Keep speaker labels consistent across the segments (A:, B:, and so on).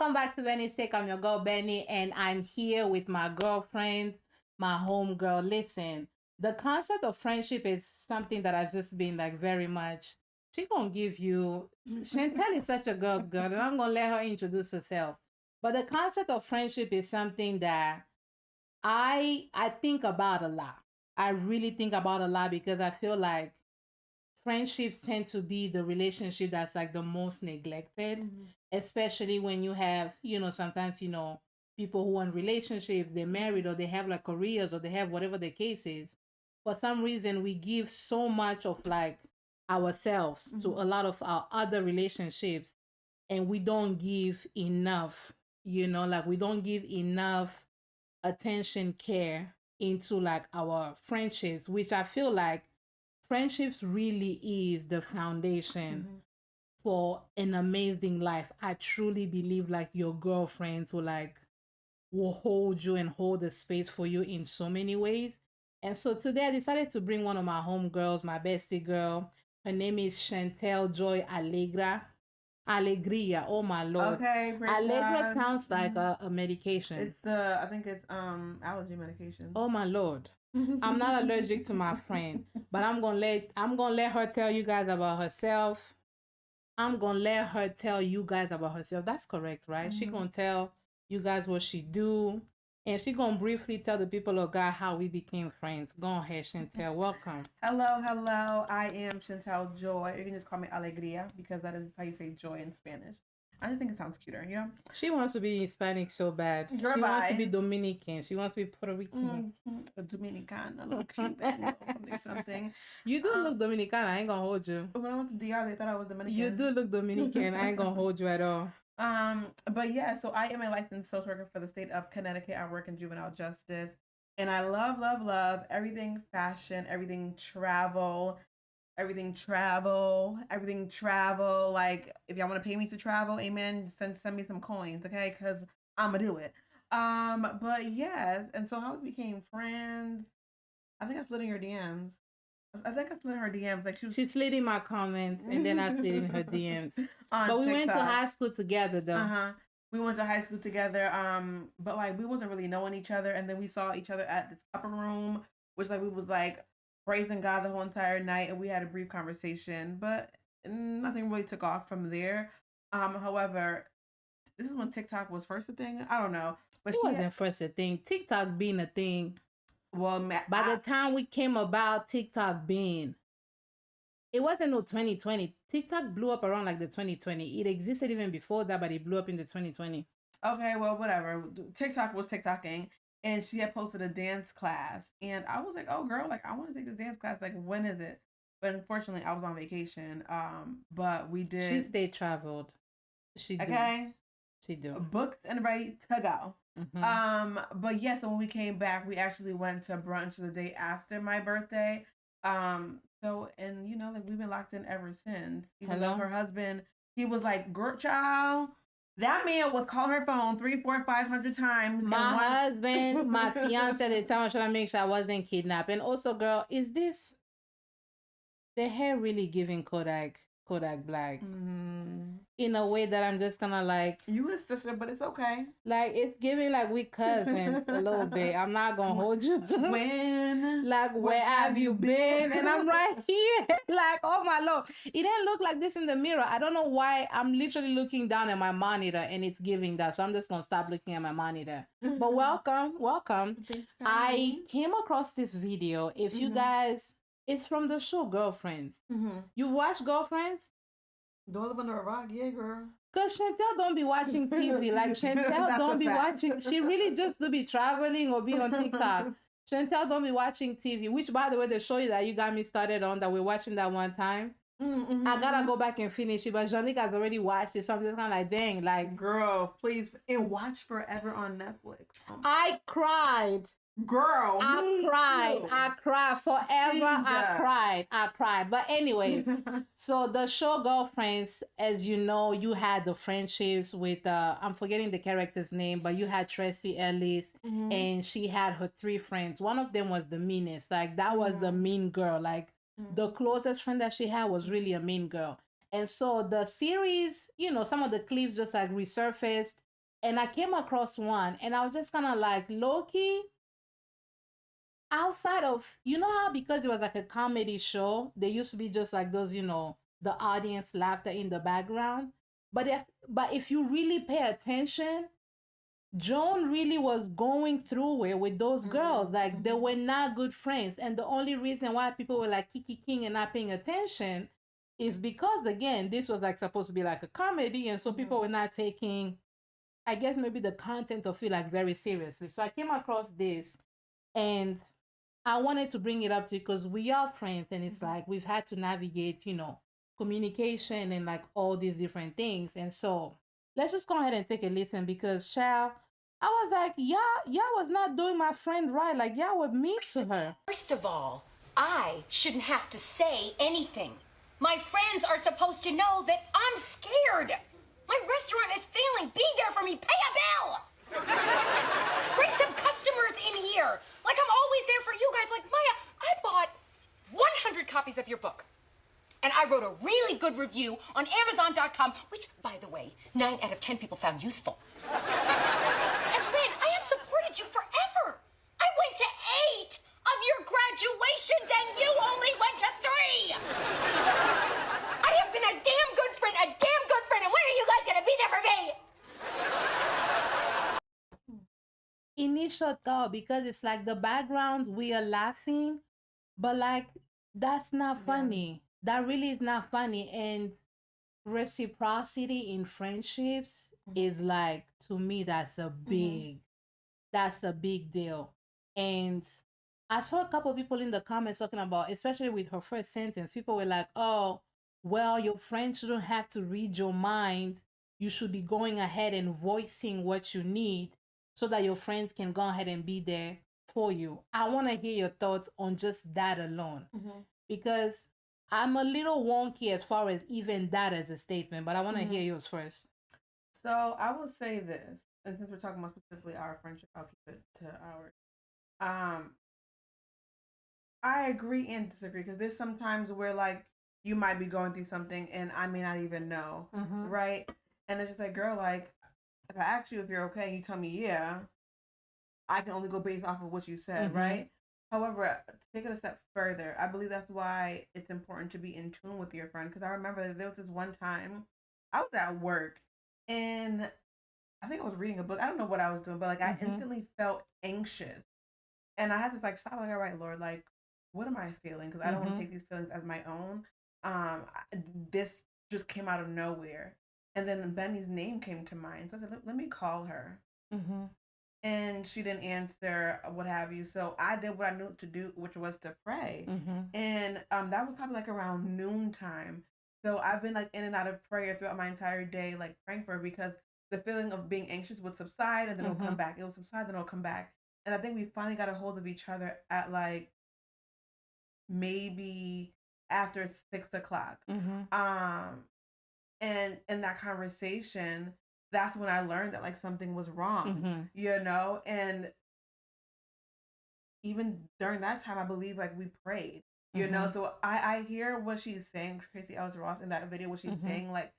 A: Welcome back to bennystake. I'm your girl Benny, and I'm here with my girlfriend, my homegirl. Listen, the concept of friendship is something that has just been like very much. She gonna give you. Shantel is such a girl's girl, and I'm gonna let her introduce herself. But the concept of friendship is something that I think about a lot. I really think about a lot because I feel like friendships tend to be the relationship that's like the most neglected, especially when you have, sometimes, people who want relationships, they're married or they have like careers or they have whatever the case is. For some reason, we give so much of like ourselves to a lot of our other relationships, and we don't give enough, like we don't give enough attention, care into like our friendships, which I feel like friendships really is the foundation for an amazing life. I truly believe like your girlfriends will hold you and hold the space for you in so many ways. And so today I decided to bring one of my homegirls, my bestie girl. Her name is Shantel Joy Allegra. Alegria. Oh my lord.
B: Okay,
A: Allegra sounds like a medication.
B: I think it's allergy medication.
A: Oh my lord. I'm not allergic to my friend, but I'm gonna let her tell you guys about herself. I'm gonna let her tell you guys about herself. That's correct, right? She gonna tell you guys what she do, and she gonna briefly tell the people of God how we became friends. Go ahead, Shantel. Welcome.
B: Hello. I am Shantel Joy. You can just call me Alegria because that is how you say joy in Spanish. I just think it sounds cuter, yeah.
A: She wants to be Hispanic so bad.
B: Girl,
A: she wants to be Dominican. She wants to be Puerto Rican.
B: A Dominican, a little Cuban, a little something.
A: You do look Dominican. I ain't gonna hold you.
B: When I went to DR, they thought I was Dominican.
A: You do look Dominican. I ain't gonna hold you at all.
B: But yeah, so I am a licensed social worker for the state of Connecticut. I work in juvenile justice, and I love everything fashion, everything travel. Like, if y'all want to pay me to travel, amen, send me some coins, okay? Because I'm gonna do it. But yes, and so how we became friends, I think I slid in your DMs. I think I slid in her DMs. Like she
A: slid in my comments, and then I slid in her DMs. But we went to high school together, though.
B: We went to high school together. But like we wasn't really knowing each other, and then we saw each other at this upper room, which like we was like praising God the whole entire night, and we had a brief conversation, but nothing really took off from there. However, this is when TikTok was first a thing. I don't know,
A: but it wasn't first a thing. TikTok being a thing.
B: Well,
A: by the time we came about TikTok being, it wasn't no 2020. TikTok blew up around like the 2020. It existed even before that, but it blew up in the 2020.
B: Okay, well, whatever. TikTok was TikToking, and she had posted a dance class, and I was like, "Oh, girl, like I want to take this dance class. Like, when is it?" But unfortunately, I was on vacation. But we did.
A: She stayed traveled. She did.
B: Okay.
A: She do.
B: Booked and ready to go. But yeah, so when we came back, we actually went to brunch the day after my birthday. So and like we've been locked in ever since. Even though her husband, he was like, "Girl, child." That man was calling her phone 300, 400, 500 times.
A: My husband, my fiance at the time was trying to make sure I wasn't kidnapped. And also, girl, is this the hair really giving Kodak Black in a way that I'm just gonna like,
B: you his sister, but it's okay.
A: Like it's giving like we cousins a little bit. I'm not gonna hold you to
B: when
A: like where have you been? And I'm right here. Like, oh my lord. It didn't look like this in the mirror. I don't know why. I'm literally looking down at my monitor and it's giving that. So I'm just gonna stop looking at my monitor. But welcome. I came across this video. If you guys, it's from the show Girlfriends. You've watched Girlfriends?
B: Don't live under a rock, yeah, girl.
A: Cause Shantel don't be watching TV. Like Shantel don't be watching. She really just do be traveling or be on TikTok. Shantel don't be watching TV. Which, by the way, the show that you got me started on that we're watching that one time. I gotta go back and finish it, but Jean-Luc has already watched it, so I'm just kind of like, dang, like,
B: girl, please, and watch Forever on Netflix.
A: I cried.
B: Girl,
A: I cried forever. Jesus. I cried. But anyways, so the show Girlfriends, as you know, you had the friendships with I'm forgetting the character's name, but you had Tracy Ellis, and she had her 3 friends. One of them was the meanest. Like that was the mean girl. Like the closest friend that she had was really a mean girl. And so the series, some of the clips just like resurfaced. And I came across one, and I was just kind of like, low-key, outside of, you know how because it was like a comedy show, there used to be just like those, the audience laughter in the background. But if you really pay attention, Joan really was going through it with those girls. Like they were not good friends. And the only reason why people were like Kiki King and not paying attention is because, again, this was like supposed to be like a comedy. And so people were not taking, I guess, maybe the content of it like very seriously. So I came across this, and I wanted to bring it up to you because we are friends, and it's like we've had to navigate, communication and like all these different things. And so let's just go ahead and take a listen because Shao, I was like, yeah, was not doing my friend right. Like, yeah, were mean to her.
C: First of all, I shouldn't have to say anything. My friends are supposed to know that I'm scared. My restaurant is failing. Be there for me. Pay a bill. Bring some customers in here. Like I'm always there for you guys. Like Maya, I bought 100 copies of your book. And I wrote a really good review on Amazon.com, which, by the way, 9 out of 10 people found useful. And Lynn, I have supported you forever. I went to 8 of your graduations, and you only went to 3. I have been a damn good friend, and when are you guys gonna be there for me?
A: Initial thought, because it's like the background, we are laughing, but like that's not funny. That really is not funny. And reciprocity in friendships is like, to me, that's a big deal. And I saw a couple of people in the comments talking about, especially with her first sentence, people were like, oh, well, your friends shouldn't have to read your mind. You should be going ahead and voicing what you need so that your friends can go ahead and be there for you. I want to hear your thoughts on just that alone, because I'm a little wonky as far as even that as a statement, but I want to hear yours first.
B: So I will say this, and since we're talking about specifically our friendship, I'll keep it to ours. I agree and disagree because there's sometimes where like you might be going through something and I may not even know, right? And it's just like, girl, like if I ask you if you're okay, and you tell me yeah, I can only go based off of what you said, right? However, to take it a step further, I believe that's why it's important to be in tune with your friend. Because I remember there was this one time I was at work and I think I was reading a book. I don't know what I was doing, but like I instantly felt anxious, and I had to like stop. Like, all right, Lord, like what am I feeling? Because I don't want to take these feelings as my own. This just came out of nowhere, and then Benny's name came to mind. So I said, let me call her. And she didn't answer, what have you. So I did what I knew to do, which was to pray. And that was probably like around noontime. So I've been like in and out of prayer throughout my entire day, like praying for her, because the feeling of being anxious would subside and then it'll come back. It will subside, then it'll come back. And I think we finally got a hold of each other at like maybe after 6 o'clock. And in that conversation, that's when I learned that like something was wrong, and even during that time, I believe like we prayed, so I hear what she's saying, Tracy Ellis Ross, in that video, what she's saying, like,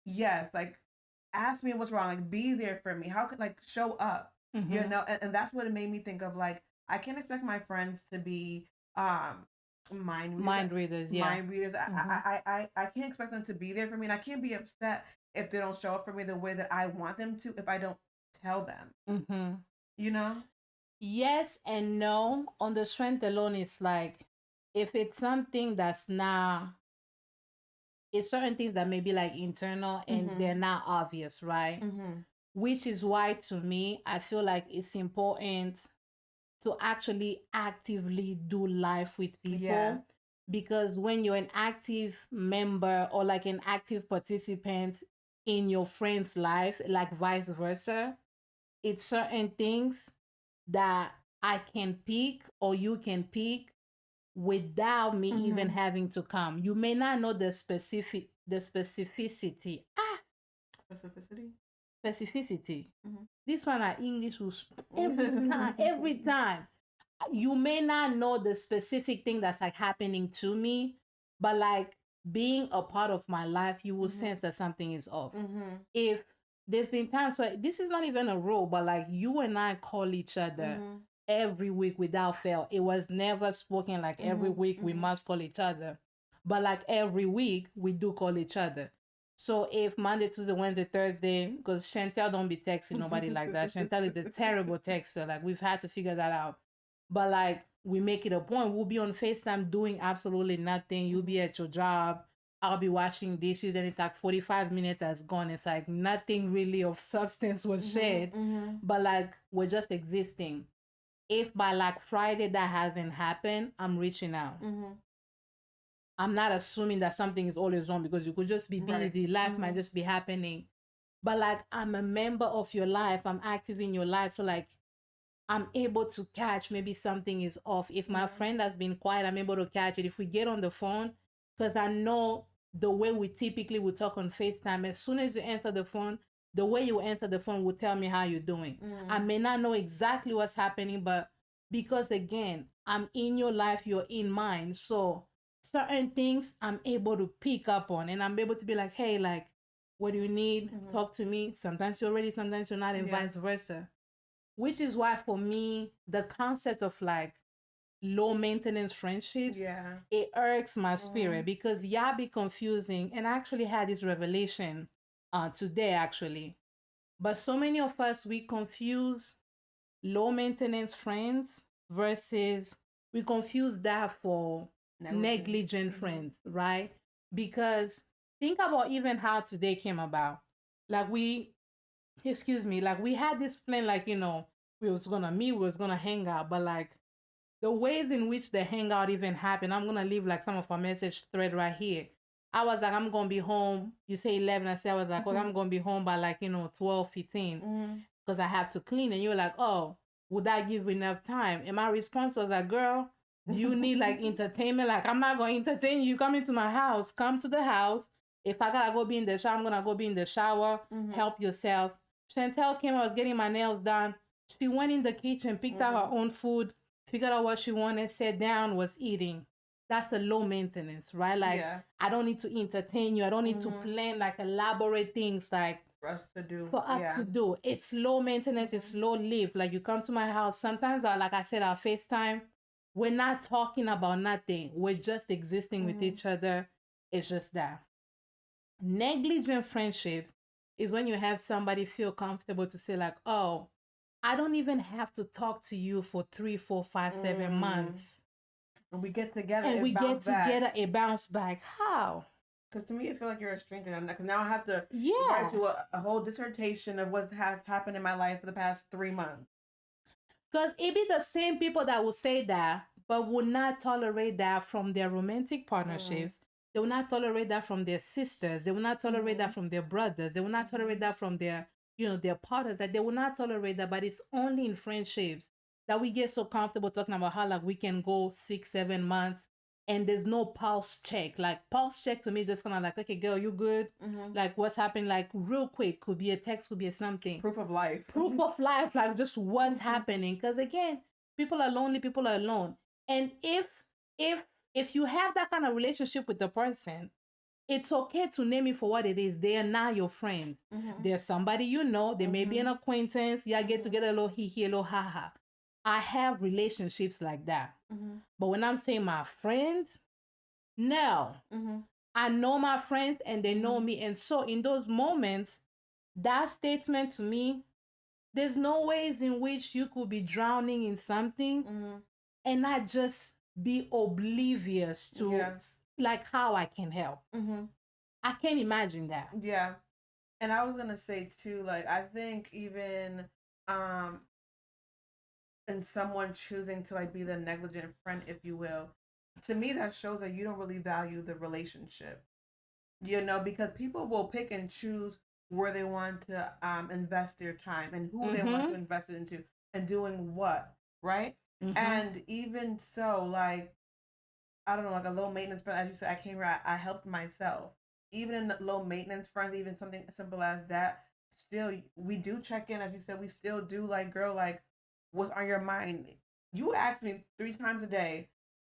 B: yes, like ask me what's wrong, like be there for me, how could like show up, and that's what it made me think of, like I can't expect my friends to be mind readers. I can't expect them to be there for me, and I can't be upset if they don't show up for me the way that I want them to if I don't tell them.
A: Yes and no. On the strength alone, it's like if it's something that's not, it's certain things that may be like internal and they're not obvious, right? Which is why, to me, I feel like it's important to actually actively do life with people. Because when you're an active member or like an active participant in your friend's life, like vice versa, it's certain things that I can pick or you can pick without me even having to come. You may not know the specificity.
B: Specificity.
A: This one, our English was every time. You may not know the specific thing that's like happening to me, but like being a part of my life, you will sense that something is off. If there's been times where this is not even a rule, but like you and I call each other every week without fail. It was never spoken like every week we must call each other, but like every week we do call each other. So if Monday, Tuesday, Wednesday, Thursday, because Chantel don't be texting nobody like that. Chantel is a terrible texter. Like we've had to figure that out. But like we make it a point. We'll be on FaceTime doing absolutely nothing. You'll be at your job. I'll be washing dishes, and it's like 45 minutes has gone. It's like nothing really of substance was shared. But like we're just existing. If by like Friday that hasn't happened, I'm reaching out. I'm not assuming that something is always wrong because you could just be busy. Life might just be happening. But like I'm a member of your life. I'm active in your life. So like I'm able to catch maybe something is off. If my friend has been quiet, I'm able to catch it. If we get on the phone, because I know the way we typically would talk on FaceTime, as soon as you answer the phone, the way you answer the phone will tell me how you're doing. I may not know exactly what's happening, but because again, I'm in your life, you're in mine. So certain things I'm able to pick up on and I'm able to be like, hey, like, what do you need? Talk to me. Sometimes you're ready, sometimes you're not, and vice versa. Which is why for me, the concept of like low maintenance friendships, it irks my spirit because y'all be confusing. And I actually had this revelation today actually. But so many of us, we confuse low maintenance friends versus we confuse that for negligent friends, right? Because think about even how today came about. Like like we had this plan, like, we was gonna meet, we was gonna hang out, but like the ways in which the hangout even happened, I'm gonna leave like some of our message thread right here. I was like, I'm gonna be home. You say 11, I said, I was like, well, I'm gonna be home by like, 12, 15, because I have to clean. And you're like, oh, would that give you enough time? And my response was like, girl, do you need like entertainment? Like, I'm not gonna entertain you. Come into my house, come to the house. If I gotta go be in the shower, I'm gonna go be in the shower. Help yourself. Chantel came, I was getting my nails done. She went in the kitchen, picked out her own food, figured out what she wanted, sat down, was eating. That's a low maintenance, right? Like, I don't need to entertain you. I don't need to plan like elaborate things like
B: for us to do.
A: It's low maintenance, it's low lived. Like you come to my house. Sometimes like I said, our FaceTime, we're not talking about nothing. We're just existing with each other. It's just that. Negligent friendships is when you have somebody feel comfortable to say, like, oh, I don't even have to talk to you for 3, 4, 5, 7 months.
B: And we get together
A: and we get together, it bounce back. How?
B: Because to me, I feel like you're a stranger. Because now I have to write you a whole dissertation of what has happened in my life for the past 3 months.
A: Because it be the same people that will say that, but will not tolerate that from their romantic partnerships. They will not tolerate that from their sisters. They will not tolerate that from their brothers. They will not tolerate that from their, their partners. That they will not tolerate that. But it's only in friendships that we get so comfortable talking about how like we can go 6, 7 months and there's no pulse check. Like pulse check to me just kind of like, okay, girl, you good? Like what's happening? Like real quick, could be a text, could be a something.
B: Proof of life.
A: Proof of life, like just what's happening. Because again, people are lonely, people are alone. And if you have that kind of relationship with the person, it's okay to name it for what it is. They are not your friends. They're somebody you know. They may be an acquaintance. Yeah, get together a little hee-hee, a little ha-ha. I have relationships like that. But when I'm saying my friends, no. I know my friends and they know me. And so in those moments, that statement to me, there's no ways in which you could be drowning in something and not just be oblivious to like how I can help. I can't imagine that.
B: Yeah. And I was gonna say too, like I think even in someone choosing to like be the negligent friend, if you will, to me that shows that you don't really value the relationship. Because people will pick and choose where they want to invest their time and who they want to invest it into and doing what, right? And even so, like, I don't know, like a low maintenance friend, as you said, I came here, I helped myself. Even in low maintenance friends, even something simple as that, still, we do check in, as you said, we still do, like, girl, like, what's on your mind? You ask me 3 times a day,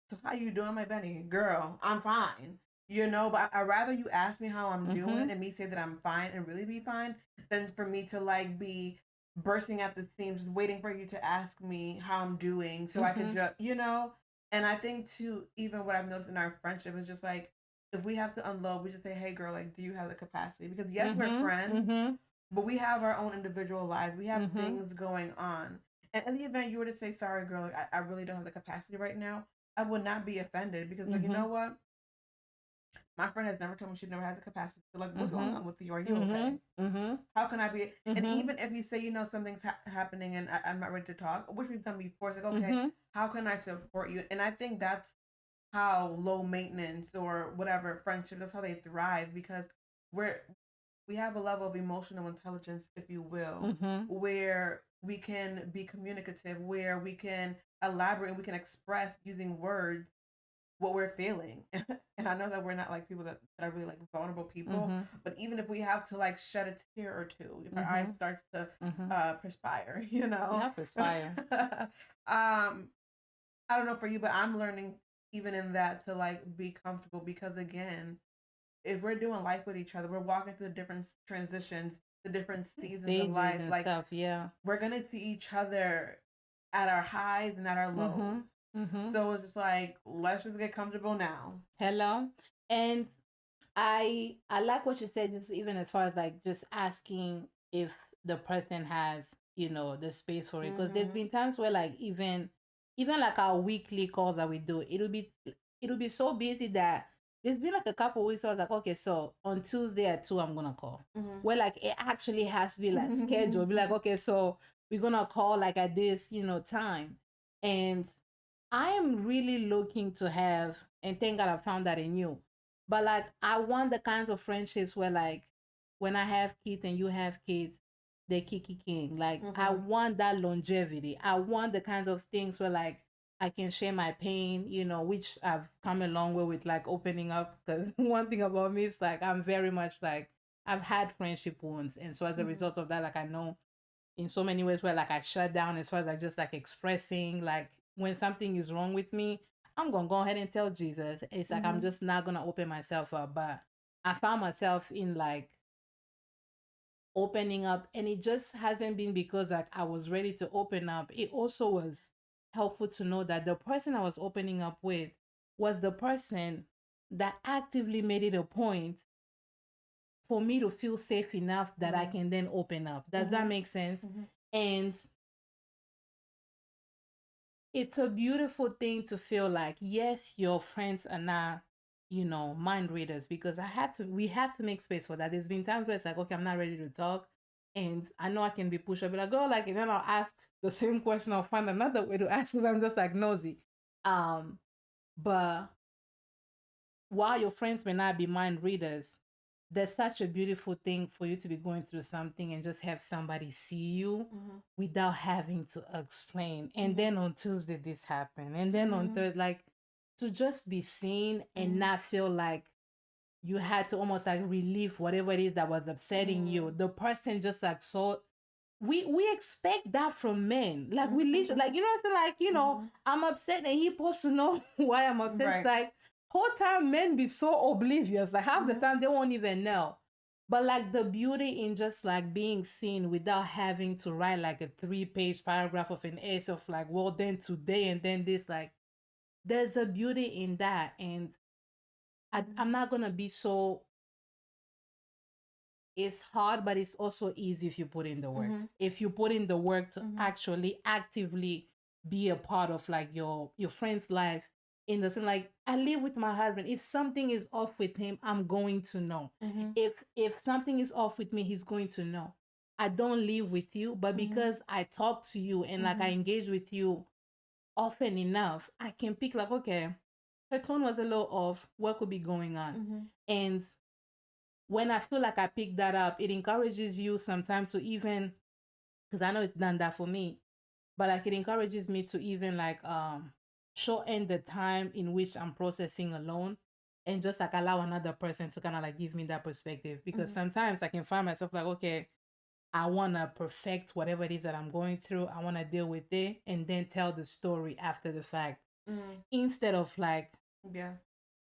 B: so how you doing, my Benny? Girl, I'm fine. you know. But I'd rather you ask me how I'm doing and me say that I'm fine and really be fine than for me to like be bursting at the seams, waiting for you to ask me how I'm doing so I could just, you know. And I think too, even what I've noticed in our friendship is just like if we have to unload, we just say, "Hey, girl, like, do you have the capacity?" Because yes, we're friends, but we have our own individual lives. We have things going on. And in the event you were to say, "Sorry, girl, like, I really don't have the capacity right now," I would not be offended because, like, you know what? My friend has never told me she never has the capacity. So, like, what's going on with you? Are you okay? How can I be? And even if you say, you know, something's happening and I'm not ready to talk, which we've done before, it's like, okay, how can I support you? And I think that's how low maintenance or whatever friendship, that's how they thrive because we have a level of emotional intelligence, if you will, where we can be communicative, where we can elaborate and we can express using words what we're feeling. And I know that we're not like people that are really like vulnerable people, but even if we have to like shed a tear or two, if our eyes starts to perspire, you know.
A: Not perspire.
B: I don't know for you, but I'm learning even in that to like be comfortable because again, if we're doing life with each other, we're walking through the different transitions, the different seasons of life,
A: and
B: like
A: stuff, yeah.
B: we're gonna see each other at our highs and at our lows. So it's just like, let's just get comfortable now.
A: Hello. And I like what you said, just even as far as like just asking if the person has, you know, the space for it. Because there's been times where like even like our weekly calls that we do, it'll be so busy that there's been like a couple weeks where I was like, okay, so on Tuesday at 2 I'm gonna call. Where like it actually has to be like scheduled. Be like, okay, so we're gonna call like at this, you know, time. And I am really looking to have, and thank God I found that in you. But like, I want the kinds of friendships where, like, when I have kids and you have kids, they're kiki king. Like, I want that longevity. I want the kinds of things where, like, I can share my pain, you know, which I've come a long way with, like, opening up. Because one thing about me is, like, I'm very much like, I've had friendship wounds. And so as a result of that, like, I know in so many ways where like I shut down as far as like just like expressing like when something is wrong with me, I'm gonna go ahead and tell Jesus. It's like I'm just not gonna open myself up. But I found myself in like opening up, and it just hasn't been because like I was ready to open up. It also was helpful to know that the person I was opening up with was the person that actively made it a point for me to feel safe enough that I can then open up. Does that make sense? And it's a beautiful thing to feel like, yes, your friends are not, you know, mind readers, because we have to make space for that. There's been times where it's like, okay, I'm not ready to talk. And I know I can be pushed up, but I go like, and then I'll ask the same question. I'll find another way to ask because I'm just like nosy. But while your friends may not be mind readers, there's such a beautiful thing for you to be going through something and just have somebody see you without having to explain. And then on Tuesday this happened, and then on third, like to just be seen and not feel like you had to almost like relieve whatever it is that was upsetting you. The person just like saw. We expect that from men. Like we literally, like, you know what I'm saying? Like, you know, I'm upset and he supposed to know why I'm upset.
B: Right.
A: It's like whole time men be so oblivious. Like half the time they won't even know. But like the beauty in just like being seen without having to write like a 3-page paragraph of an essay of like, well then today and then this, like there's a beauty in that. And I'm not gonna be so, it's hard, but it's also easy if you put in the work. If you put in the work to actually actively be a part of like your friend's life, in the sense like I live with my husband. If something is off with him, I'm going to know. If something is off with me, he's going to know. I don't live with you, but because I talk to you and like I engage with you often enough, I can pick like, okay, her tone was a little off. What could be going on? And when I feel like I pick that up, it encourages you sometimes to even, because I know it's done that for me, but like it encourages me to even like shorten the time in which I'm processing alone and just like allow another person to kind of like give me that perspective. Because sometimes I can find myself like, okay, I want to perfect whatever it is that I'm going through. I want to deal with it and then tell the story after the fact instead of like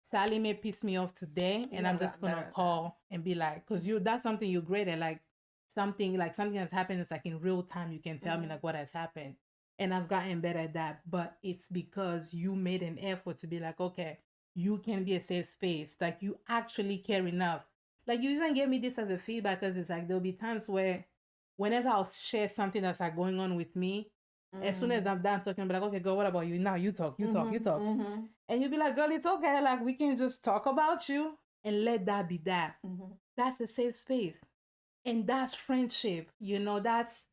A: Sally may piss me off today, and I'm just gonna call and be like, because that's something you're great at, like something has happened. It's like in real time, you can tell me like what has happened, and I've gotten better at that. But it's because you made an effort to be like, okay, you can be a safe space. Like you actually care enough. Like you even gave me this as a feedback, because it's like there'll be times where, whenever I'll share something that's like going on with me, as soon as I'm done talking, I'll be like, okay, girl, what about you? Now you talk, you talk, you talk. And you'll be like, girl, it's okay. Like, we can just talk about you and let that be that. That's a safe space. And that's friendship. That's,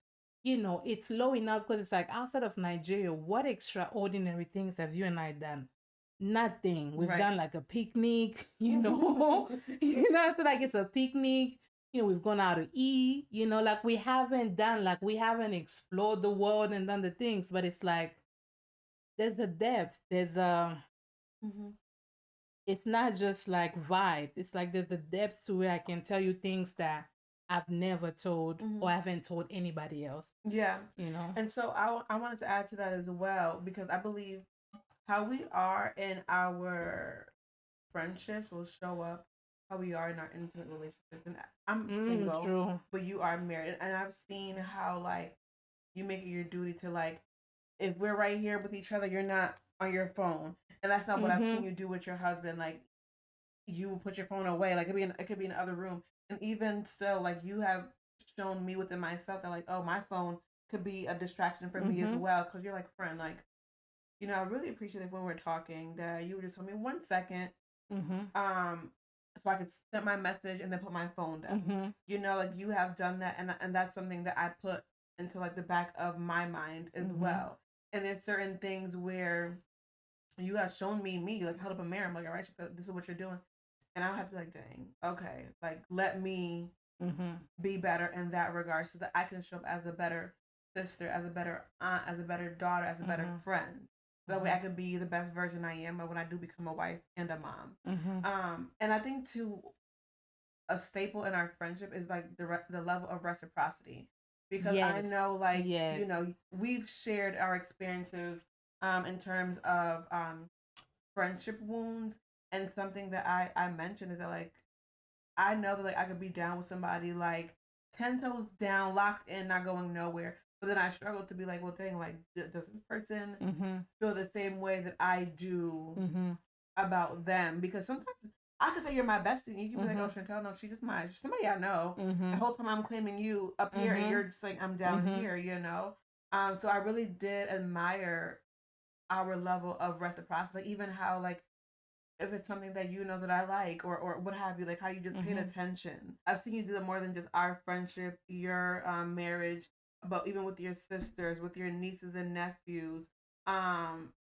A: it's low enough, because it's like, outside of Nigeria, what extraordinary things have you and I done? Nothing. We've done like a picnic, so like it's a picnic. We've gone out to eat, like we haven't explored the world and done the things, but it's like, there's a depth, there's a, it's not just like vibes. It's like there's a depth to where I can tell you things that I've never told or haven't told anybody else.
B: Yeah. And so I wanted to add to that as well, because I believe how we are in our friendships will show up how we are in our intimate relationships. And I'm single,
A: true.
B: but you are married, and I've seen how like you make it your duty to, like, if we're right here with each other, you're not on your phone, and that's not what I've seen you do with your husband. Like, you will put your phone away, like it could be in the other room, and even so, like, you have shown me within myself that, like, oh, my phone could be a distraction for me as well, because you're like, friend, like, I really appreciate it when we're talking that you would just tell me 1 second, so I could send my message and then put my phone down. Like, you have done that, and that's something that I put into like the back of my mind as well. And there's certain things where you have shown me like held up a mirror. I'm like, all right, this is what you're doing, and I'll have to be like, dang, okay, like, let me be better in that regard, so that I can show up as a better sister, as a better aunt, as a better daughter, as a better friend. So that way I can be the best version I am when I do become a wife and a mom. And I think too, a staple in our friendship is like the level of reciprocity, because I know, like, we've shared our experiences in terms of friendship wounds, and something that I mentioned is that, like, I know that, like, I could be down with somebody, like, 10 toes down, locked in, not going nowhere. But then I struggle to be like, well, dang, like, does this person feel the same way that I do about them? Because sometimes I could say you're my bestie, and you can be like, oh, Shantel, no, she's just somebody I know. The whole time I'm claiming you up here, and you're just like, I'm down here, So I really did admire our level of reciprocity, like, even how, like, if it's something that that I like, or what have you, like how you just paid attention. I've seen you do that more than just our friendship, your marriage, but even with your sisters, with your nieces and nephews,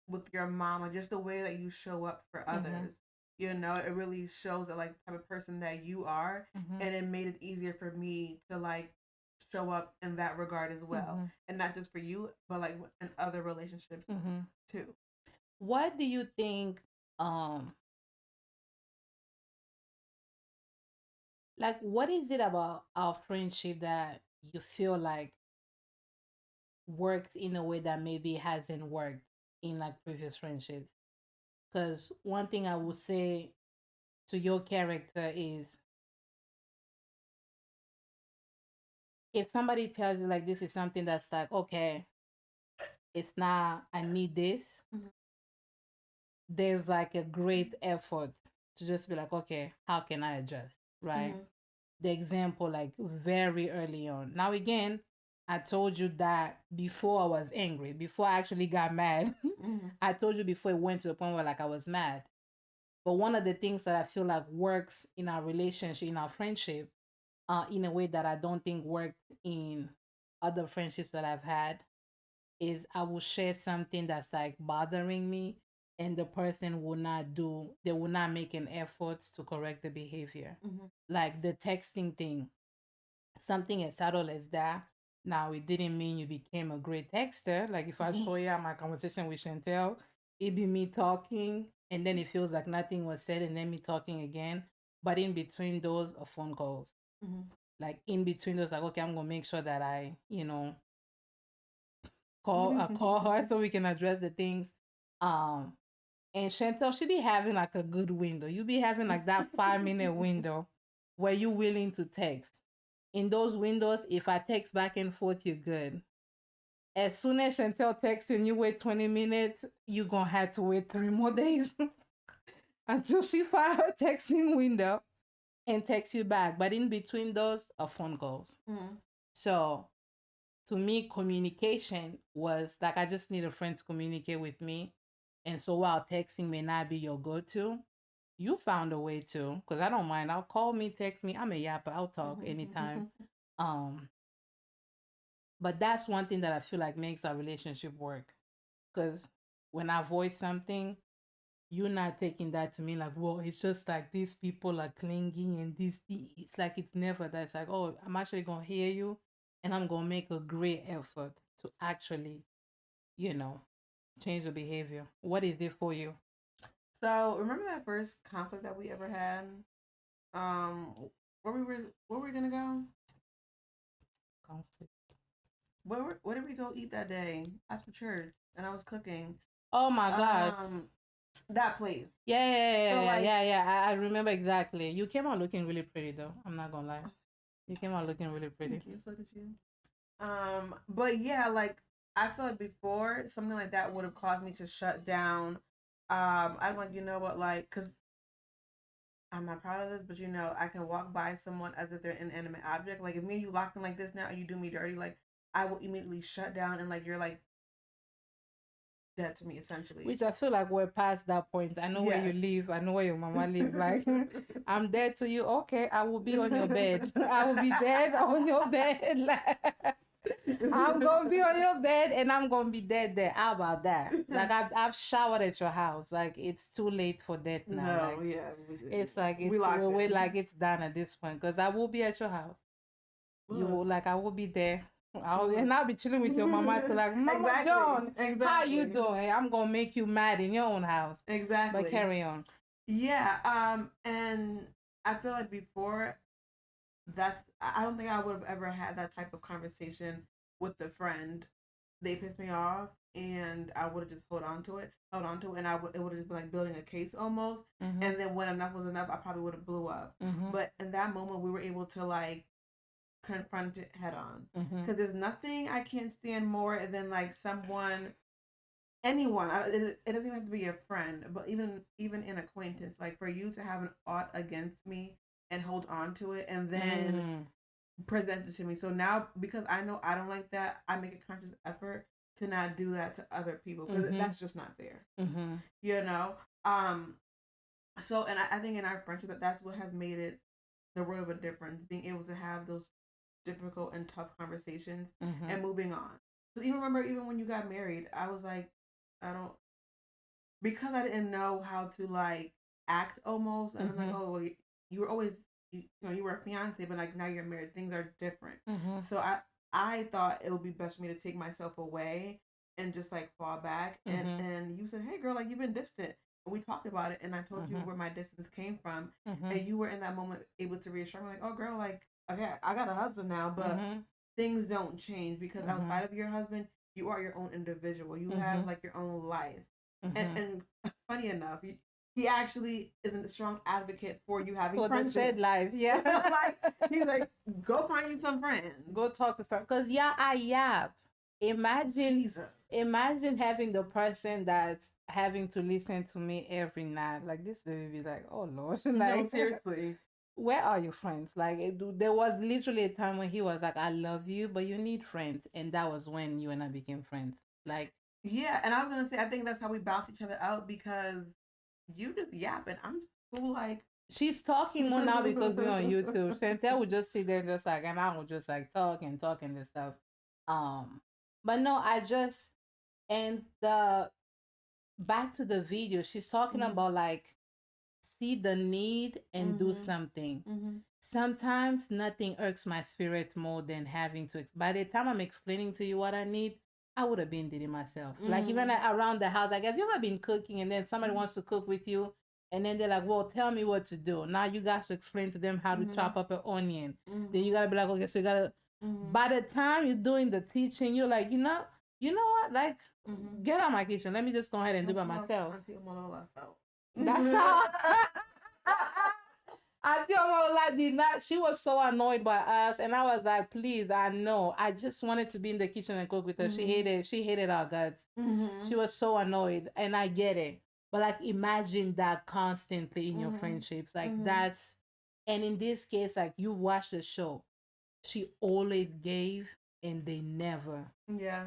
B: with your mama, just the way that you show up for others. It really shows that, like, the type of person that you are, and it made it easier for me to, like, show up in that regard as well, and not just for you, but like in other relationships too.
A: What do you think? Like, what is it about our friendship that you feel like works in a way that maybe hasn't worked in like previous friendships? Because one thing I would say to your character is, if somebody tells you like this is something that's like, okay, it's not, I need this, there's like a great effort to just be like, okay, how can I adjust? Right? The example, like, very early on. Now, again, I told you that before I was angry, before I actually got mad. I told you before it went to the point where, like, I was mad. But one of the things that I feel like works in our relationship, in our friendship, in a way that I don't think worked in other friendships that I've had, is I will share something that's like bothering me, and the person they will not make an effort to correct the behavior. Like the texting thing, something as subtle as that. Now, it didn't mean you became a great texter. Like, if I show you my conversation with Shantel, it be me talking, and then it feels like nothing was said, and then me talking again. But in between those are phone calls. Like, in between those, like, okay, I'm gonna make sure that I, call her so we can address the things. And Chantel, she be having like a good window. You be having like that 5 minute window where you willing to text. In those windows, if I text back and forth, you're good. As soon as Chantel texts you and you wait 20 minutes, you're gonna have to wait 3 more days until she find her texting window and text you back. But in between those are phone calls. So to me, communication was like I just need a friend to communicate with me. And so while texting may not be your go-to, you found a way to, because I don't mind. I'll call me, text me. I'm a yapper. I'll talk anytime. But that's one thing that I feel like makes our relationship work. Because when I voice something, you're not taking that to me like, well, it's just like these people are clinging and this. It's like it's never that. It's like, oh, I'm actually gonna hear you, and I'm gonna make a great effort to actually, you know, change the behavior. What is it for you?
B: So remember that first conflict that we ever had? Where we were gonna go?
A: Conflict.
B: Where did we go eat that day after church? And I was cooking.
A: Oh my God.
B: That place.
A: Yeah. I remember exactly. You came out looking really pretty though. I'm not gonna lie. You came out looking really pretty.
B: Thank you. So did you. But yeah, like I feel like before something like that would have caused me to shut down. I'm like, you know what, like, cause I'm not proud of this, but you know, I can walk by someone as if they're an inanimate object. Like if me and you locked in like this now, and you do me dirty, like I will immediately shut down and like you're like dead to me essentially.
A: Which I feel like we're past that point. I know where you live. I know where your mama live. Like I'm dead to you. Okay, I will be on your bed. I will be dead on your bed. I'm gonna be on your bed and I'm gonna be dead there. How about that? Like I've showered at your house. Like it's too late for that now.
B: No,
A: like,
B: yeah.
A: It's like we're like it's done at this point because I will be at your house. You will like I will be there. I'll be chilling with your mama to like, Mama John, how you doing? I'm gonna make you mad in your own house.
B: Exactly.
A: But carry on.
B: Yeah. And I feel like before I don't think I would have ever had that type of conversation with a friend. They pissed me off and I would have just held on to it, and it would have just been like building a case almost. And then when enough was enough, I probably would have blew up. But in that moment, we were able to like confront it head on, because there's nothing I can't stand more than like anyone. It doesn't even have to be a friend, but even an acquaintance, like for you to have an ought against me and hold on to it and then present it to me. So now, because I know I don't like that, I make a conscious effort to not do that to other people, because that's just not fair. You know. So, and I think in our friendship that's what has made it the world of a difference, being able to have those difficult and tough conversations and moving on. So even when you got married, I was like, because I didn't know how to like act almost, and I'm like, oh, well, you were always, you were a fiance, but like now you're married, things are different. So I thought it would be best for me to take myself away and just like fall back. And you said, hey girl, like you've been distant. And we talked about it, and I told you where my distance came from, and you were in that moment able to reassure me, like, oh girl, like, okay, I got a husband now, but things don't change, because outside of your husband, you are your own individual. You have like your own life. And funny enough, he actually isn't a strong advocate for you having friendships.
A: Said life, yeah.
B: Like he's like, go find you some friends.
A: Go talk to some, because I yap. Imagine having the person that's having to listen to me every night. Like this baby be like, oh Lord. Like,
B: no, seriously.
A: Where are your friends? Like there was literally a time when he was like, I love you, but you need friends. And that was when you and I became friends. Like,
B: yeah, and I was gonna say, I think that's how we bounce each other out, because you just yap and I'm just cool, like
A: she's talking more now because we're on YouTube. Shantel would just sit there just like, and I would just like talk and stuff. But no, and the back to the video, she's talking about like see the need and do something. Sometimes nothing irks my spirit more than having to. By the time I'm explaining to you what I need, I would have been did it myself. Like even around the house, like have you ever been cooking and then somebody wants to cook with you, and then they're like, well, tell me what to do. Now you got to explain to them how to chop up an onion. Then you gotta be like, okay, so you gotta. By the time you're doing the teaching, you're like, you know what? Like, get out of my kitchen. Let me just go ahead and do it by myself.
B: Auntie Omolola felt.
A: That's how. Auntie Omolola did not. She was so annoyed by us, and I was like, "Please, I know. I just wanted to be in the kitchen and cook with her." She hated. She hated our guts. She was so annoyed, and I get it. But like, imagine that constantly in your friendships. Like that's, and in this case, like you've watched the show. She always gave, and they never.
B: Yeah.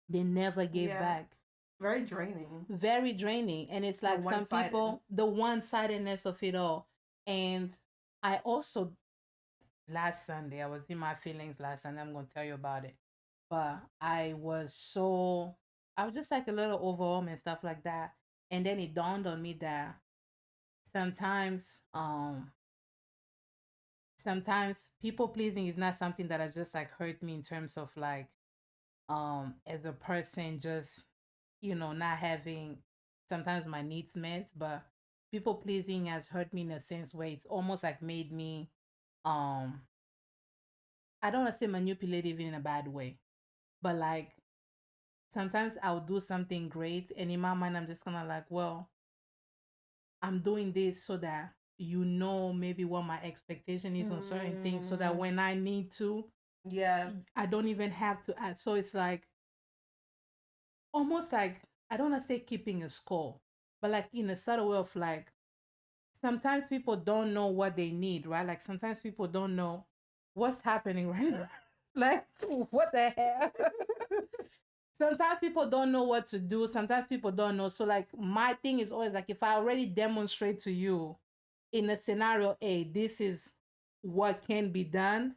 A: They never gave back.
B: Very draining.
A: Very draining. And it's like some people, the one-sidedness of it all. And I also, last Sunday, I was in my feelings last Sunday. I'm going to tell you about it. But I was just like a little overwhelmed and stuff like that. And then it dawned on me that sometimes, people pleasing is not something that has just like hurt me in terms of like, as a person, just, not having sometimes my needs met, but people pleasing has hurt me in a sense where it's almost like made me, um I don't want to say manipulative in a bad way, but like sometimes I'll do something great and in my mind I'm just kind of like, well, I'm doing this so that maybe what my expectation is on certain things, so that when I need to, I don't even have to add. So it's like almost like, I don't want to say keeping a score, but like in a subtle way of like, sometimes people don't know what they need, right? Like sometimes people don't know what's happening right now. Like, what the hell? Sometimes people don't know what to do. Sometimes people don't know. So like my thing is always like, if I already demonstrate to you in a scenario A, this is what can be done,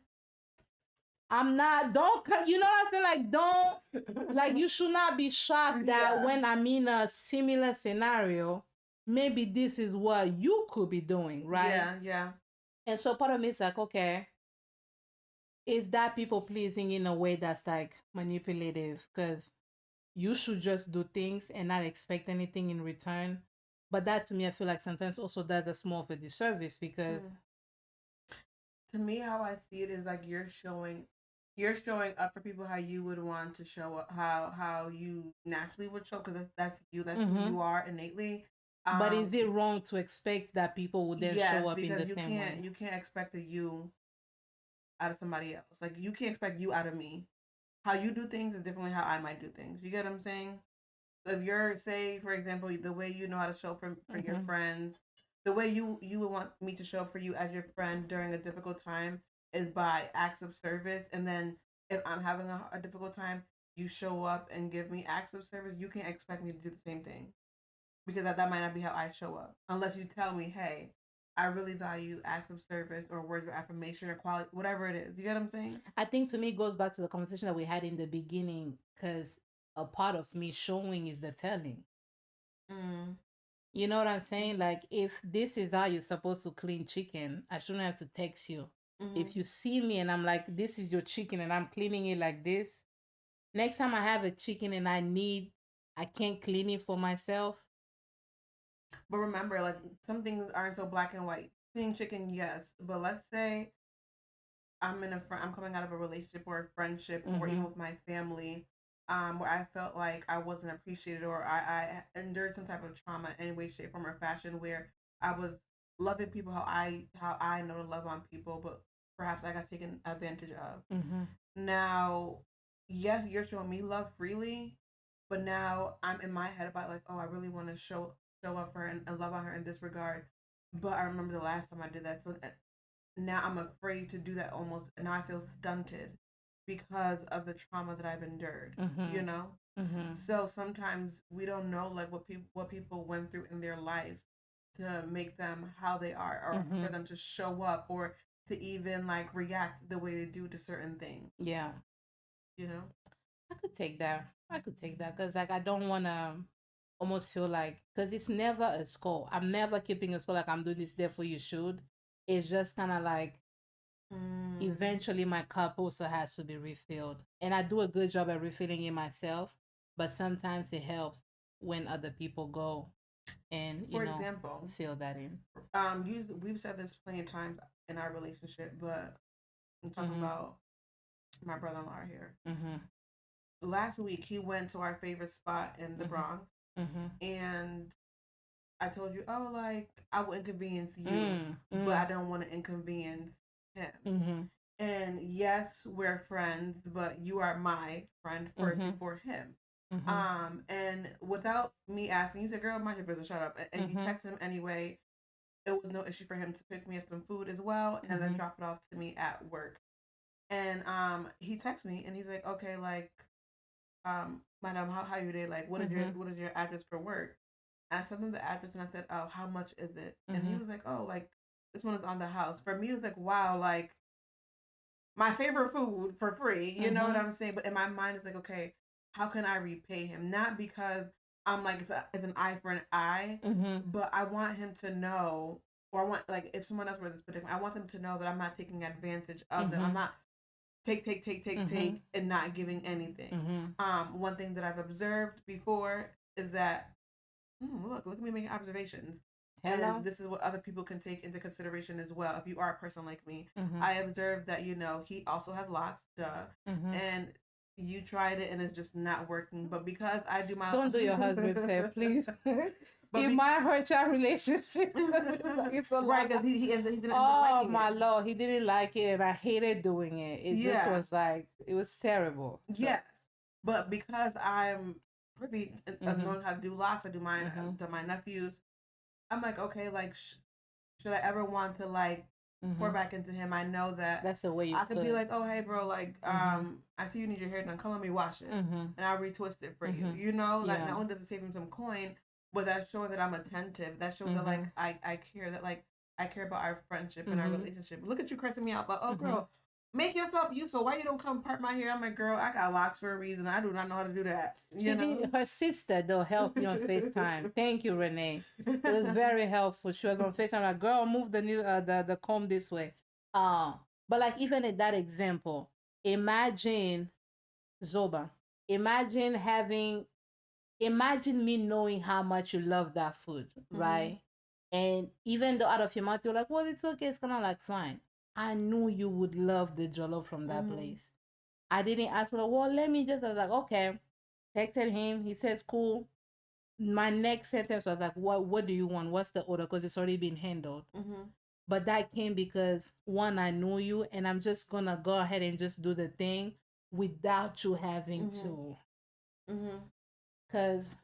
A: I'm not, don't, you know what I'm saying? Like, don't, like, you should not be shocked that when I'm in a similar scenario, maybe this is what you could be doing, right?
B: Yeah.
A: And so part of me is like, okay, is that people pleasing in a way that's like manipulative? Because you should just do things and not expect anything in return. But that to me, I feel like sometimes also that's more of a disservice because.
B: To me, how I see it is like you're showing up for people how you would want to show up, how you naturally would show, because that's you, that's who you are innately.
A: But is it wrong to expect that people would then show up in the same way?
B: You can't expect a you out of somebody else. Like you can't expect you out of me. How you do things is differently how I might do things. You get what I'm saying? If you're, say, for example, the way you know how to show up for your friends, the way you would want me to show up for you as your friend during a difficult time is by acts of service. And then if I'm having a difficult time, you show up and give me acts of service. You can't expect me to do the same thing, because that might not be how I show up unless you tell me, hey, I really value acts of service or words of affirmation or quality, whatever it is. You get what I'm saying?
A: I think to me it goes back to the conversation that we had in the beginning, because a part of me showing is the telling. You know what I'm saying? Like, if this is how you're supposed to clean chicken, I shouldn't have to text you. If you see me and I'm like, this is your chicken and I'm cleaning it like this, next time I have a chicken and I can't clean it for myself.
B: But remember, like, some things aren't so black and white. Clean chicken, yes. But let's say I'm coming out of a relationship or a friendship or even with my family, where I felt like I wasn't appreciated, or I endured some type of trauma in any way, shape, form, or fashion, where I was loving people how I know to love on people, but perhaps I got taken advantage of. Now, yes, you're showing me love freely, but now I'm in my head about like, oh, I really want to show up for her and love on her in this regard. But I remember the last time I did that, so now I'm afraid to do that almost. Now I feel stunted because of the trauma that I've endured. You know. So sometimes we don't know like what people went through in their life to make them how they are, or for them to show up, or to even like react the way they do to certain things.
A: Yeah.
B: You know?
A: I could take that. Because like I don't want to almost feel like, because it's never a score. I'm never keeping a score like I'm doing this, therefore you should. It's just kind of like eventually my cup also has to be refilled. And I do a good job at refilling it myself, but sometimes it helps when other people go and,
B: for example,
A: fill that in.
B: We've said this plenty of times in our relationship, but I'm talking about my brother-in-law here. last week he went to our favorite spot in the Bronx, and I told you, oh, like I will inconvenience you, but I don't want to inconvenience him. And yes, we're friends, but you are my friend 1st before him. And without me asking, you said, "Girl, mind your business, shut up," and you text him anyway. It was no issue for him to pick me up some food as well, and then drop it off to me at work. And he texts me, and he's like, "Okay, like, madam, how you did? Like, what is your address for work?" And I sent him the address, and I said, "Oh, how much is it?" And he was like, "Oh, like this one is on the house." For me, it was like, wow, like my favorite food for free. You know what I'm saying? But in my mind, it's like, okay, how can I repay him? Not because I'm like it's an eye for an eye, but I want him to know, or I want, like, if someone else were in this predicament, I want them to know that I'm not taking advantage of them. I'm not take, and not giving anything. One thing that I've observed before is that look at me making observations.
A: Hello?
B: And this is what other people can take into consideration as well. If you are a person like me, I observed that, he also has locks, and you tried it and it's just not working. But because I do my
A: Don't do your husband's hair, please. It might hurt your relationship. It's a
B: right,
A: lot.
B: because he didn't end up
A: Oh
B: liking
A: my
B: it.
A: Lord, he didn't like it, and I hated doing it. It just was like, it was terrible. So.
B: Yes, but because I'm privy of knowing how to do locks, I do mine to my nephews. I'm like, okay, like, should I ever want to, like, pour back into him? I know that
A: that's the way you
B: I could be like, oh, hey, bro, like, I see you need your hair done. Come let me wash it, and I'll retwist it for you. You know, like, not only does it save him some coin, but that's showing that I'm attentive. That shows that, like, I care, that, like, I care about our friendship and our relationship. Look at you cursing me out, but oh, girl, make yourself useful. Why you don't come part my hair? I'm like, girl, I got locks for a reason. I do not know how to do that.
A: Her sister, though, helped me on FaceTime. Thank you, Renee. It was very helpful. She was on FaceTime, like, girl, move the comb this way. But like, even in that example, imagine Zoba. Imagine me knowing how much you love that food, right? And even though out of your mouth you're like, well, it's okay, it's kind of like fine. I knew you would love the jollof from that place. I didn't ask her, well, let me just, I was like, okay. Texted him, he says, cool. My next sentence was like, what do you want? What's the order? Because it's already been handled. But that came because, one, I knew you, and I'm just gonna go ahead and just do the thing without you having to. Because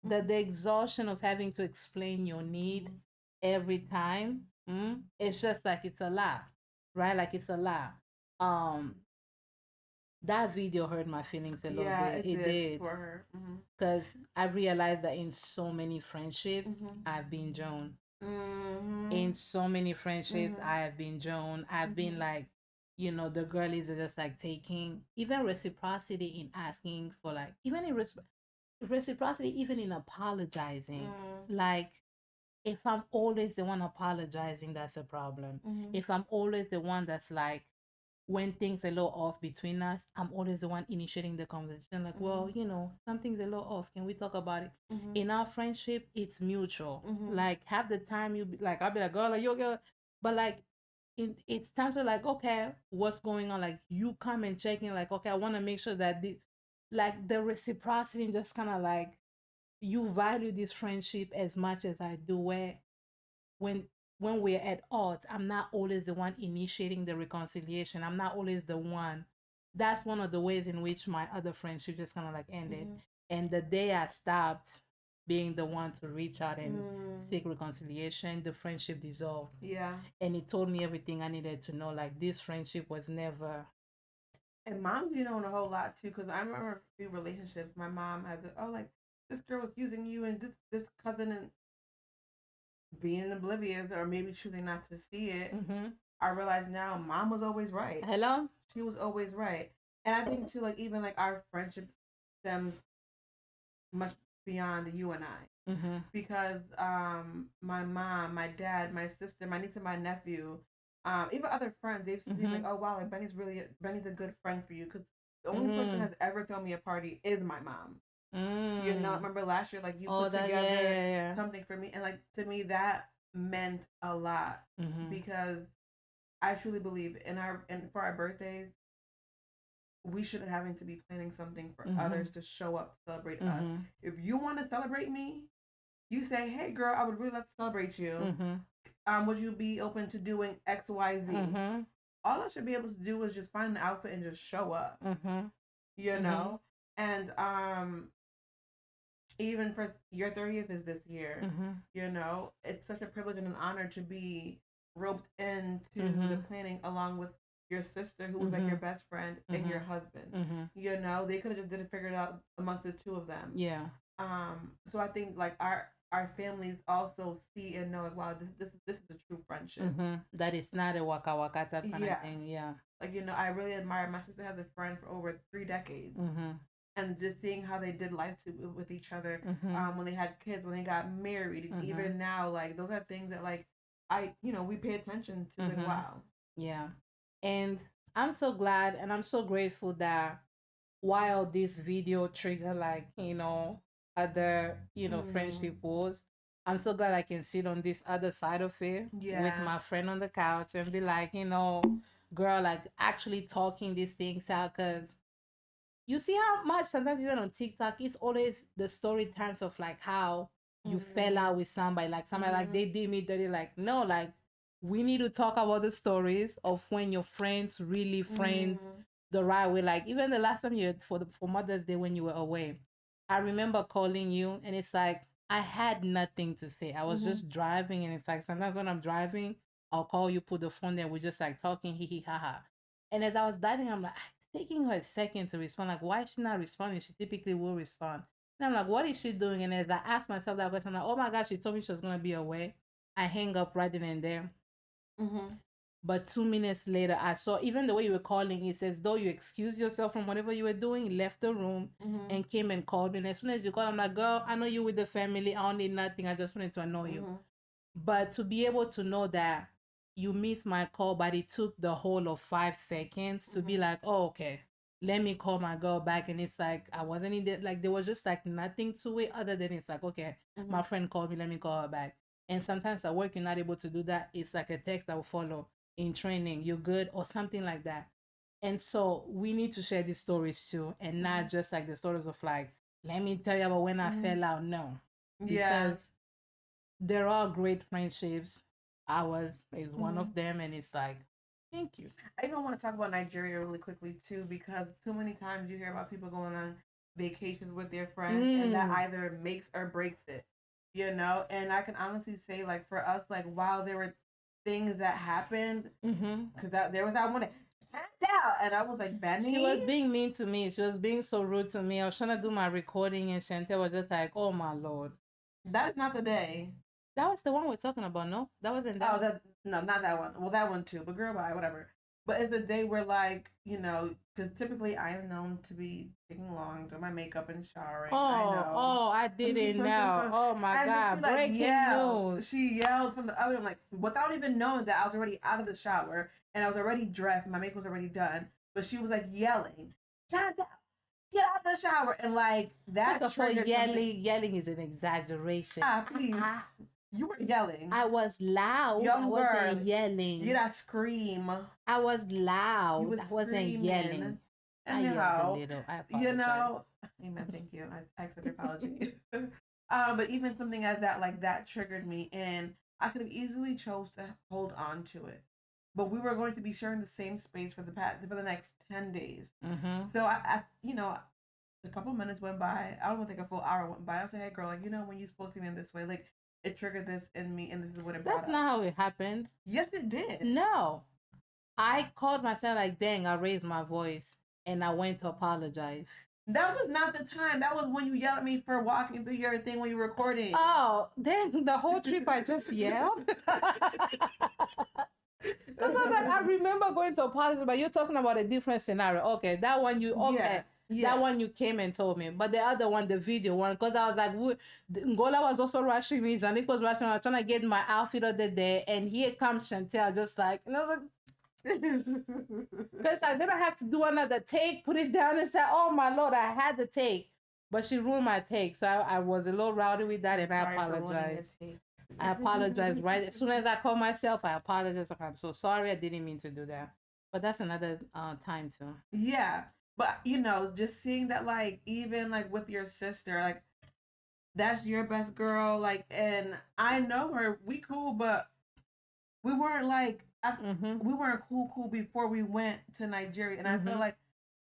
A: the exhaustion of having to explain your need every time, it's just like, it's a lot, right? Like, it's a lot. That video hurt my feelings a little bit. It did
B: for her,
A: because I realized that in so many friendships I've been Joan. In so many friendships I have been Joan. I've been like, the girlies are just like taking even reciprocity in asking for, like, even in reciprocity, even in apologizing. Like, if I'm always the one apologizing, that's a problem. If I'm always the one that's like, when things are a little off between us, I'm always the one initiating the conversation. Like, well, something's a little off. Can we talk about it? In our friendship, it's mutual. Like, half the time I'll be like, girl, like, yo, girl. But like, it's time to, like, okay, what's going on? Like, you come and check in, like, okay, I want to make sure that the reciprocity, just kind of like, you value this friendship as much as I do, where when we're at odds, I'm not always the one initiating the reconciliation. I'm not always the one. That's one of the ways in which my other friendship just kind of like ended. And the day I stopped being the one to reach out and seek reconciliation, the friendship dissolved.
B: Yeah.
A: And it told me everything I needed to know. Like, this friendship was never.
B: And moms, a whole lot too, because I remember a few relationships. My mom has it. Oh, like, this girl was using you, and this cousin, and being oblivious or maybe choosing not to see it. I realize now, mom was always right.
A: Hello?
B: She was always right. And I think too, like, even like our friendship stems much beyond you and I. Because my mom, my dad, my sister, my niece and my nephew, even other friends, they've seen like, oh wow, like Benny's a good friend for you. Because the only person that's ever thrown me a party is my mom. Remember last year, like, you put together something for me, and like, to me that meant a lot. Because I truly believe and for our birthdays, we shouldn't having to be planning something for
A: Mhm.
B: others to show up to celebrate us.
A: Mhm.
B: If you want to celebrate me, you say, "Hey, girl, I would really love to celebrate you. Would you be open to doing X, Y, Z?" All I should be able to do is just find an outfit and just show up. You know, and even for your 30th is this year. You know, it's such a privilege and an honor to be roped into the planning along with your sister, who was like your best friend, and your husband. You know, they could have just didn't figure it out amongst the two of them.
A: Yeah.
B: So I think like our families also see and know like, wow, this is a true friendship.
A: That is not a waka waka type kind of thing. Yeah.
B: Like, you know, I really admire, my sister has a friend for over 3 decades. And just seeing how they did life with each other, when they had kids, when they got married, and even now, like, those are things that, like, we pay attention to. Like, wow.
A: Yeah. And I'm so glad and I'm so grateful that while this video triggered, like, other, friendship wars, I'm so glad I can sit on this other side of it with my friend on the couch and be like, girl, like, actually talking these things out. Because you see how much sometimes even on TikTok, it's always the story times of like how you fell out with somebody, like somebody like they did me dirty. Like, no, like, we need to talk about the stories of when your friends really friends the right way. Like, even the last time for Mother's Day when you were away, I remember calling you and it's like I had nothing to say. I was just driving, and it's like sometimes when I'm driving, I'll call you, put the phone there, we're just like talking, hee hee ha ha. And as I was driving, I'm like, it's taking her a second to respond. Like, why is she not responding? She typically will respond. And I'm like, what is she doing? And as I ask myself that question, I'm like, oh my gosh, she told me she was gonna be away. I hang up right then and there. But 2 minutes later, I saw even the way you were calling, it says though you excused yourself from whatever you were doing, left the room, and came and called me. And as soon as you called, I'm like, girl, I know you with the family. I don't need nothing. I just wanted to annoy you. But to be able to know that you missed my call, but it took the whole of 5 seconds to be like, oh, okay, let me call my girl back. And it's like, I wasn't in there. Like, there was just like nothing to it other than it's like, okay, my friend called me, let me call her back. And sometimes at work, you're not able to do that. It's like a text that will follow in training, you're good, or something like that. And so we need to share these stories too, and not just like the stories of like, let me tell you about when I fell out. No. Because there are great friendships. Ours is one of them, and it's like, thank you.
B: I even want to talk about Nigeria really quickly too, because too many times you hear about people going on vacations with their friends, and that either makes or breaks it, And I can honestly say, like, for us, like, while there were things that happened, because there was that one that Shantel, and I was like, Benny,
A: she was being mean to me. She was being so rude to me. I was trying to do my recording, and Shantel was just like, oh my Lord.
B: That is not the day.
A: That was the one we're talking about, no? That wasn't that.
B: Oh, no, not that one. Well, that one too, but girl, bye, whatever. But it's the day where, like, because typically I am known to be taking long, doing my makeup and showering.
A: I didn't know. Oh my God, breaking news.
B: She yelled from the other room, like, without even knowing that I was already out of the shower and I was already dressed, my makeup was already done. But she was like yelling, Shantel, get out the shower, and like that.
A: First of all, yelling is an exaggeration.
B: Please. You were yelling.
A: I was loud. I wasn't yelling.
B: You that scream.
A: I was loud.
B: I wasn't yelling.
A: Anyhow,
B: amen, thank you. I accept your apology. But even something as that, like, that triggered me, and I could have easily chose to hold on to it. But we were going to be sharing the same space for the next 10 days. So I a couple minutes went by. I don't even think a full hour went by. I said, hey girl, like, when you spoke to me in this way, like, it triggered this in me, and this is what it brought up.
A: That's not how it happened.
B: Yes, it did.
A: No. I called myself like, dang, I raised my voice, and I went to apologize.
B: That was not the time. That was when you yelled at me for walking through your thing when you were recording.
A: Oh, then the whole trip I just yelled? Because I remember going to apologize, but you're talking about a different scenario. Okay, that one that one you came and told me. But the other one, the video one, because I was like, Ngola was also rushing me. Janik was rushing me. I was trying to get my outfit of the day. And here comes Shantel, just like, because I didn't have to do another take, put it down and say, oh my Lord, I had the take. But she ruined my take. So I was a little rowdy with that, and I apologize. I apologize right as soon as I call myself. I apologize. I'm so sorry. I didn't mean to do that. But that's another time too.
B: Yeah. But you know, just seeing that, like, even like with your sister, like that's your best girl, like, and I know her, we cool, but we weren't like we weren't cool before we went to Nigeria, and I feel like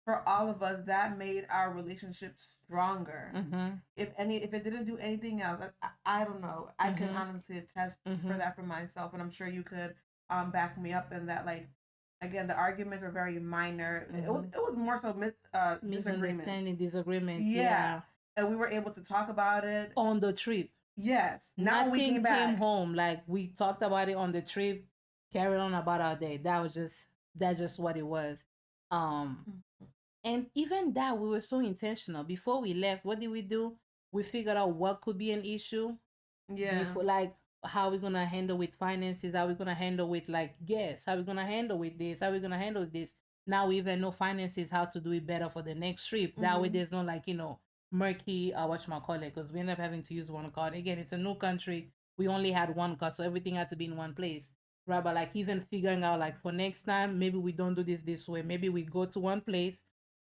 B: for all of us that made our relationship stronger. If it didn't do anything else, I don't know. I can honestly attest for that for myself, and I'm sure you could back me up in that. Like, again, the arguments were very minor. It was more so
A: disagreement.
B: Yeah. And we were able to talk about it
A: on the trip.
B: Yes. Now
A: Nothing
B: we came back.
A: came home. Like, we talked about it on the trip, carried on about our day. That's just what it was. And even that, we were so intentional. Before we left, what did we do? We figured out what could be an issue.
B: Yeah.
A: Before, like, how we gonna handle with finances? How we gonna handle with like guests? How we gonna handle with this? How we gonna handle this? Now we even know finances, how to do it better for the next trip. That way there's no, like, murky whatchamacallit, because we end up having to use one card. Again, it's a new country. We only had one card, so everything had to be in one place. Right? But like, even figuring out, like, for next time, maybe we don't do this way. Maybe we go to one place,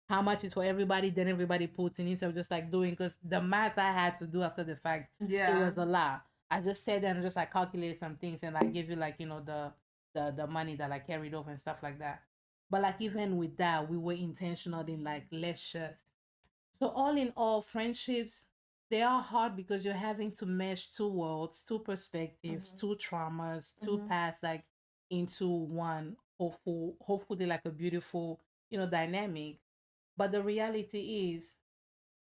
A: how much is for everybody, then everybody puts in, instead of just like doing, because the math I had to do after the fact, it was a lot. I just sat there and just like calculated some things, and like give you, like, the money that I carried over and stuff like that. But like, even with that, we were intentional in like, let's just. So all in all, friendships, they are hard because you're having to mesh two worlds, two perspectives, two traumas, two paths, like, into one hopefully like a beautiful, dynamic. But the reality is,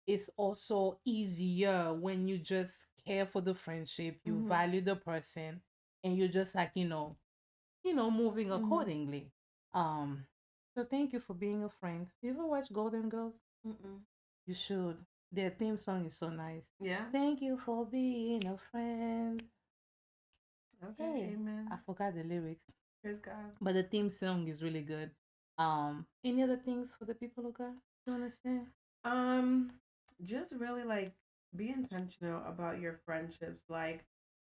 A: it's also easier when you just care for the friendship, you value the person, and you're just like, moving accordingly. So thank you for being a friend. You ever watch Golden Girls? You should. Their theme song is so nice.
B: Yeah.
A: Thank you for being a friend.
B: Okay, hey, amen.
A: I forgot the lyrics.
B: Praise God.
A: But the theme song is really good. Any other things for the people of God you understand?
B: Just really, like, be intentional about your friendships. Like,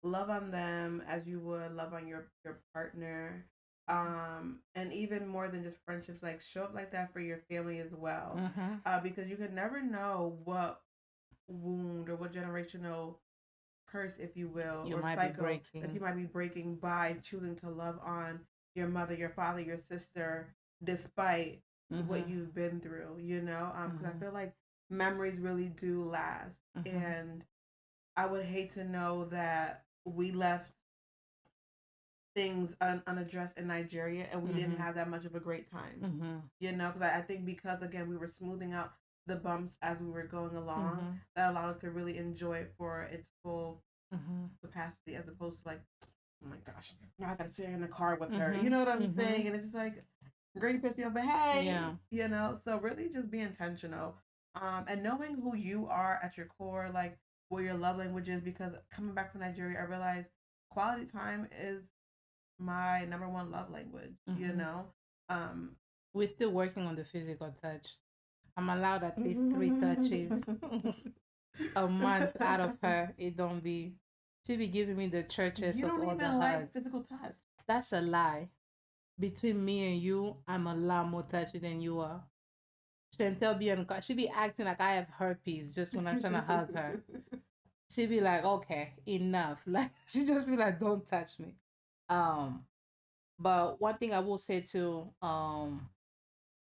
B: love on them as you would love on your partner. And even more than just friendships, like, show up like that for your family as well. Because you can never know what wound or what generational curse, if you will, or cycle that you might be breaking by choosing to love on your mother, your father, your sister, despite what you've been through. Because I feel like memories really do last, and I would hate to know that we left things unaddressed in Nigeria and we didn't have that much of a great time. Because I think, because again, we were smoothing out the bumps as we were going along, that allowed us to really enjoy it for its full capacity, as opposed to like, oh my gosh, now I gotta sit in the car with her. You know what I'm saying? And it's just like, girl, you pissed me off, but hey, so really just be intentional. And knowing who you are at your core, like what your love language is, because coming back from Nigeria, I realized quality time is my number one love language.
A: We're still working on the physical touch. I'm allowed at least 3 touches a month out of her. It don't be. She be giving me the churches
B: you
A: of
B: don't
A: all
B: even
A: the
B: like
A: hugs.
B: physical touch.
A: That's a lie. Between me and you, I'm a lot more touchy than you are. Shantel be on. She be acting like I have herpes just when I'm trying to hug her. She be like, okay, enough. Like, she just be like, don't touch me. But one thing I will say too, oh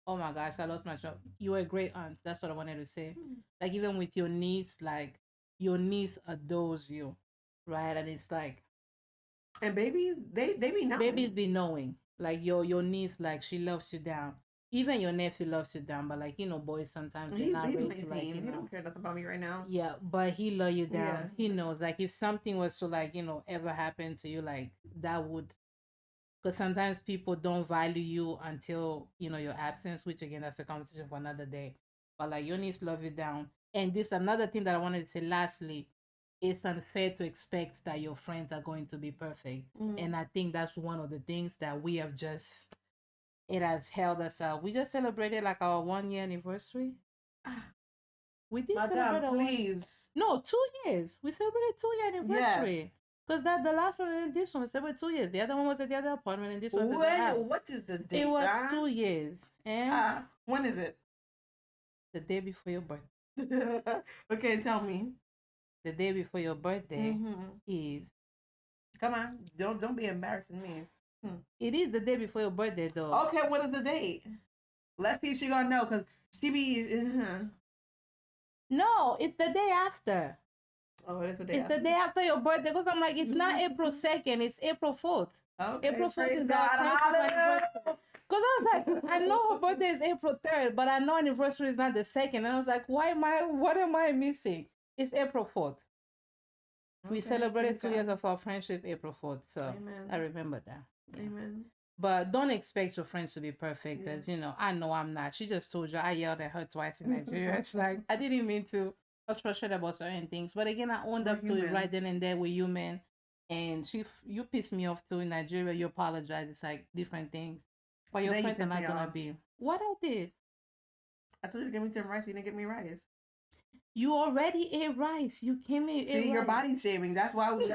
A: my gosh, I lost my job. You were a great aunt. That's what I wanted to say. Like, even with your niece, like, your niece adores you, right? And it's like,
B: and babies, they be knowing.
A: Babies be knowing. Like, your niece, like, she loves you down. Even your nephew loves you down, but like, boys sometimes they're not ready to, like,
B: he don't care nothing about me right now.
A: Yeah, but he love you down. Yeah. He knows, like, if something was to, like, ever happen to you, like, that would, because sometimes people don't value you until your absence, which again, that's a conversation for another day. But like, your niece love you down. And this another thing that I wanted to say lastly, it's unfair to expect that your friends are going to be perfect. And I think that's one of the things that we have just, it has held us out. We just celebrated like our 1 year anniversary. We did celebrate
B: please.
A: No, 2 years. We celebrated 2-year anniversary. Because that the last one and this one was celebrated 2 years. The other one was at the other apartment, and this one was at the house.
B: What is the date?
A: It was 2 years. And
B: when is it?
A: The day before your birthday.
B: Okay, tell me.
A: The day before your birthday is.
B: Come on, don't be embarrassing me.
A: It is the day before your birthday, though.
B: Okay, what is the date? Let's see if she gonna know, cause she be.
A: No, it's the day after.
B: Oh, it's the day.
A: It's the day after your birthday. Because I'm like, it's not April 2nd. It's April 4th.
B: Okay,
A: April 4th is
B: God,
A: our anniversary. Because I was like, I know her birthday is April 3rd, but I know anniversary is not the 2nd. And I was like, what am I missing? It's April 4th. We celebrated 2 years of our friendship April 4th. So
B: Amen.
A: I remember that. Yeah.
B: Amen.
A: But don't expect your friends to be perfect because, I know I'm not. She just told you I yelled at her twice in Nigeria. It's like, I didn't mean to. I was frustrated about certain things. But again, I owned up to it right then and there. We're human. And you pissed me off too in Nigeria. You apologize. It's like different things. But your friends are not going to be. What I did?
B: I told you to give me some rice. You didn't give me rice.
A: You already ate rice. You came in.
B: See, you're body shaming. That's why we.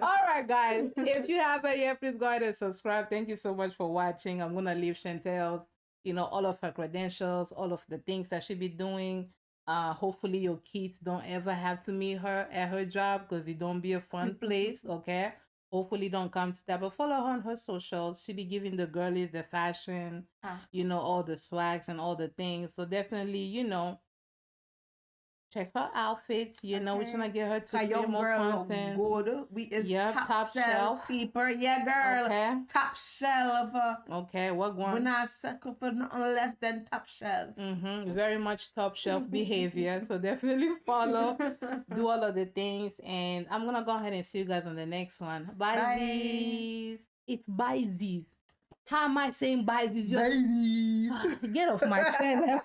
A: All right, guys. If you haven't yet, please go ahead and subscribe. Thank you so much for watching. I'm gonna leave Shantel, all of her credentials, all of the things that she be doing. Hopefully your kids don't ever have to meet her at her job because it don't be a fun place. Okay. Hopefully don't come to that. But follow her on her socials. She be giving the girlies the fashion, all the swags and all the things. So definitely, check her outfits. We're trying to get her to create more content.
B: Good. We is top shelf people. Yeah, girl.
A: Okay.
B: Top shelf.
A: Okay, what one?
B: We're not sucker for nothing less than top shelf.
A: Very much top shelf behavior. So definitely follow, do all of the things. And I'm going to go ahead and see you guys on the next one. Bye. It's bye. How am I saying bye?
B: Bye.
A: Get off my channel.